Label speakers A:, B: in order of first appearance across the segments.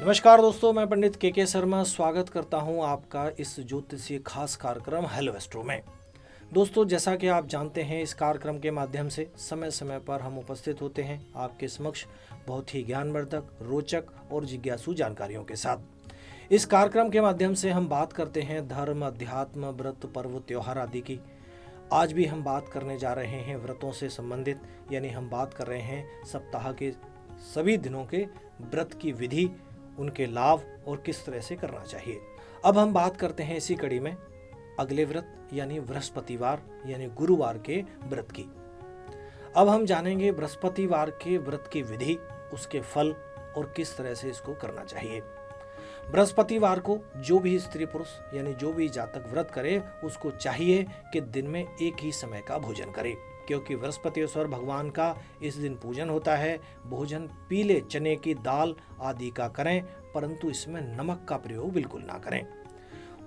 A: नमस्कार दोस्तों, मैं पंडित के शर्मा स्वागत करता हूं आपका इस ज्योतिषीय खास कार्यक्रम हेलो एस्ट्रो में। दोस्तों, जैसा कि आप जानते हैं, इस कार्यक्रम के माध्यम से समय समय पर हम उपस्थित होते हैं आपके समक्ष बहुत ही ज्ञानवर्धक, रोचक और जिज्ञासु जानकारियों के साथ। इस कार्यक्रम के माध्यम से हम बात करते हैं धर्म, अध्यात्म, व्रत, पर्व, त्योहार आदि की। आज भी हम बात करने जा रहे हैं व्रतों से संबंधित, यानी हम बात कर रहे हैं सप्ताह के सभी दिनों के व्रत की विधि, उनके लाभ और किस तरह से करना चाहिए। अब हम बात करते हैं इसी कड़ी में अगले व्रत यानी बृहस्पतिवार यानी गुरुवार के व्रत की। अब हम जानेंगे बृहस्पतिवार के व्रत की विधि, उसके फल और किस तरह से इसको करना चाहिए। बृहस्पतिवार को जो भी स्त्री पुरुष यानी जो भी जातक व्रत करे, उसको चाहिए कि दिन में एक ही समय का भोजन करे, क्योंकि बृहस्पतिश्वर भगवान का इस दिन पूजन होता है। भोजन पीले चने की दाल आदि का करें, परंतु इसमें नमक का प्रयोग बिल्कुल ना करें।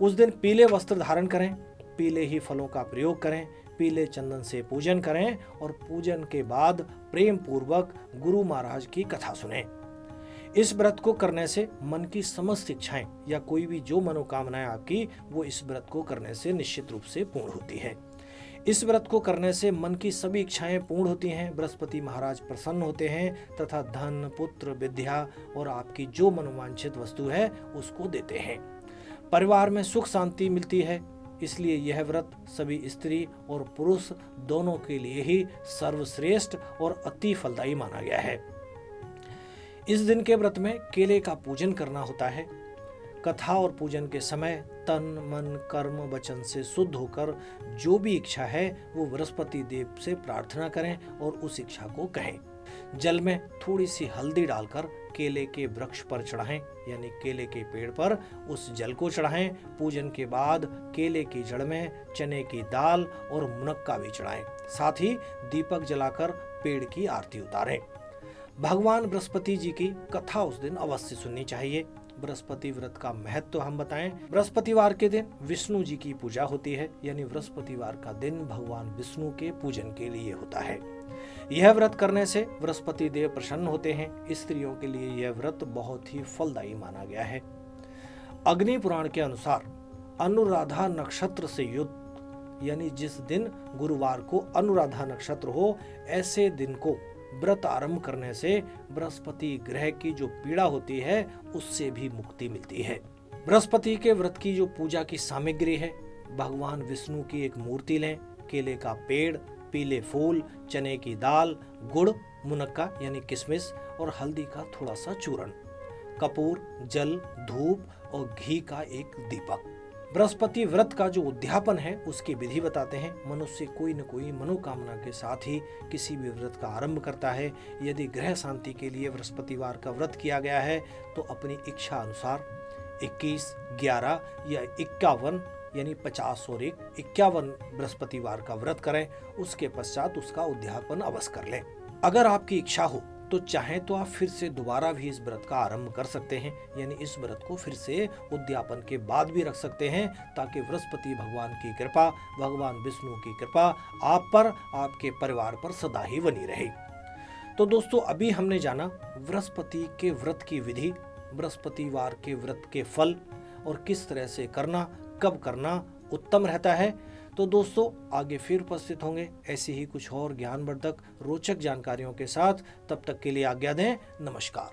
A: उस दिन पीले वस्त्र धारण करें, पीले ही फलों का प्रयोग करें, पीले चंदन से पूजन करें और पूजन के बाद प्रेम पूर्वक गुरु महाराज की कथा सुनें। इस व्रत को करने से मन की समस्त इच्छाएं या कोई भी जो मनोकामनाएं आपकी, वो इस व्रत को करने से निश्चित रूप से पूर्ण होती है। इस व्रत को करने से मन की सभी इच्छाएं पूर्ण होती हैं, बृहस्पति महाराज प्रसन्न होते हैं तथा धन, पुत्र, विद्या और आपकी जो मनोवांछित वस्तु है उसको देते हैं। परिवार में सुख शांति मिलती है, इसलिए यह व्रत सभी स्त्री और पुरुष दोनों के लिए ही सर्वश्रेष्ठ और अति फलदायी माना गया है। इस दिन के व्रत में केले का पूजन करना होता है। कथा और पूजन के समय तन, मन, कर्म, वचन से शुद्ध होकर जो भी इच्छा है वो बृहस्पति देव से प्रार्थना करें और उस इच्छा को कहें। जल में थोड़ी सी हल्दी डालकर केले के वृक्ष पर चढ़ाएं, यानी केले के पेड़ पर उस जल को चढ़ाएं। पूजन के बाद केले की जड़ में चने की दाल और मुनक्का भी चढ़ाएं। साथ ही दीपक जलाकर पेड़ की आरती उतारें। भगवान बृहस्पति जी की कथा उस दिन अवश्य सुननी चाहिए। बृहस्पति व्रत का महत्व हम बताएं। बृहस्पतिवार के दिन विष्णु जी की पूजा होती है, यानी बृहस्पतिवार का दिन भगवान विष्णु के पूजन के लिए होता है। यह व्रत करने से बृहस्पति देव प्रसन्न होते हैं। स्त्रियों के लिए यह व्रत बहुत ही फलदायी माना गया है। अग्नि पुराण के अनुसार अनुराधा नक्षत्र से युक्त, यानी जिस दिन गुरुवार को अनुराधा नक्षत्र हो, ऐसे दिन को व्रत आरंभ करने से बृहस्पति ग्रह की जो पीड़ा होती है उससे भी मुक्ति मिलती है। बृहस्पति के व्रत की जो पूजा की सामग्री है, भगवान विष्णु की एक मूर्ति लें, केले का पेड़, पीले फूल, चने की दाल, गुड़, मुनक्का यानी किशमिश और हल्दी का थोड़ा सा चूर्ण, कपूर, जल, धूप और घी का एक दीपक। बृहस्पति व्रत का जो उद्यापन है उसकी विधि बताते हैं। मनुष्य कोई न कोई मनोकामना के साथ ही किसी भी व्रत का आरंभ करता है। यदि ग्रह शांति के लिए बृहस्पतिवार का व्रत किया गया है तो अपनी इच्छा अनुसार 21, 11 या 51 यानी 50 और 51 बृहस्पतिवार का व्रत करें। उसके पश्चात उसका उद्यापन अवश्य कर लें। अगर आपकी इच्छा हो तो चाहे तो आप फिर से दोबारा भी इस व्रत का आरंभ कर सकते हैं, यानी इस व्रत को फिर से उद्यापन के बाद भी रख सकते हैं, ताकि बृहस्पति भगवान की कृपा, भगवान विष्णु की कृपा आप पर, आपके परिवार पर सदा ही बनी रहे। तो दोस्तों, अभी हमने जाना बृहस्पति के व्रत की विधि, बृहस्पतिवार के व्रत के फल और किस तरह से करना, कब करना उत्तम रहता है। तो दोस्तों, आगे फिर उपस्थित होंगे ऐसी ही कुछ और ज्ञानवर्धक रोचक जानकारियों के साथ। तब तक के लिए आज्ञा दें। नमस्कार।